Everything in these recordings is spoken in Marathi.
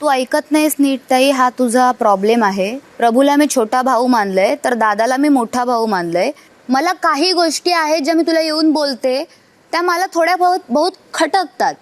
तू ऐकत नाहीस नीट ताई, हा तुझा प्रॉब्लेम आहे. प्रभूला मी छोटा भाऊ मानलंय तर दादाला मी मोठा भाऊ मानलंय. मला काही गोष्टी आहेत ज्या मी तुला येऊन बोलते त्या मला थोड्या बहुत खटकतात.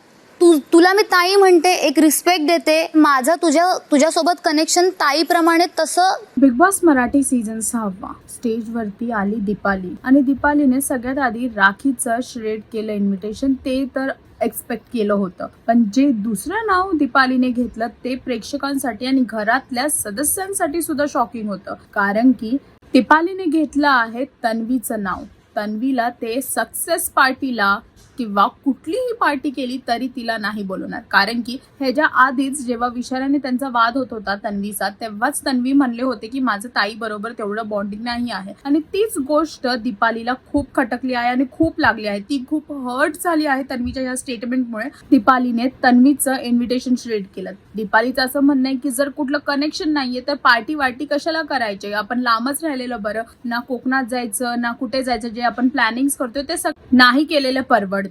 तुला मी ताई म्हणते, एक रिस्पेक्ट देते. माझं तुझ्यासोबत कनेक्शन ताईप्रमाणे तसं. बिग बॉस मराठी सीझन 6 स्टेजवरती आली दीपाली आणि दीपालीने सगळ्यात आधी राखीचं श्रेड केलं इन्व्हिटेशन. ते तर एक्सपेक्ट केलं होतं, पण जे दुसरं नाव दीपालीने घेतलं ते प्रेक्षकांसाठी आणि घरातल्या सदस्यांसाठी सुद्धा शॉकिंग होतं. कारण की दीपालीने घेतलं आहे तन्वीचं नाव. तन्वीला ते सक्सेस पार्टीला किंवा कुठलीही पार्टी केली तरी तिला नाही बोलवणार. कारण की ह्याच्या आधीच जेव्हा विशालाने त्यांचा वाद होत होता तन्वीचा, तेव्हाच तन्वी म्हणले होते की माझं ताई बरोबर तेवढं बॉन्डिंग नाही आहे. आणि तीच गोष्ट दीपालीला खूप खटकली आहे आणि खूप लागली आहे. ती खूप हर्ट झाली आहे तन्वीच्या या स्टेटमेंटमुळे. दीपालीने तन्वीचं इन्व्हिटेशन श्रेड केलं. दीपालीचं असं म्हणणं आहे की जर कुठलं कनेक्शन नाहीये तर पार्टी वाटी कशाला करायचे, आपण लांबच राहिलेलं बरं. ना कोकणात जायचं ना कुठे जायचं, जे आपण प्लॅनिंग करतोय ते नाही केलेलं परवडतील.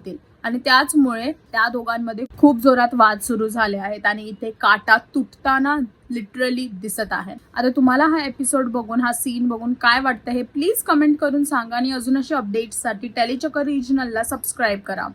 आणि त्याचमुळे त्या दोघांमध्ये खूप जोरात वाद सुरू झाले आहेत आणि इथे काटा तुटताना लिटरली दिसत आहे. आता तुम्हाला हा एपिसोड बघून, हा सीन बघून काय वाटतं हे प्लीज कमेंट करून सांगा. आणि अजून अशा अपडेट्ससाठी टेलीचक्कर रिजनलला सबस्क्राईब करा.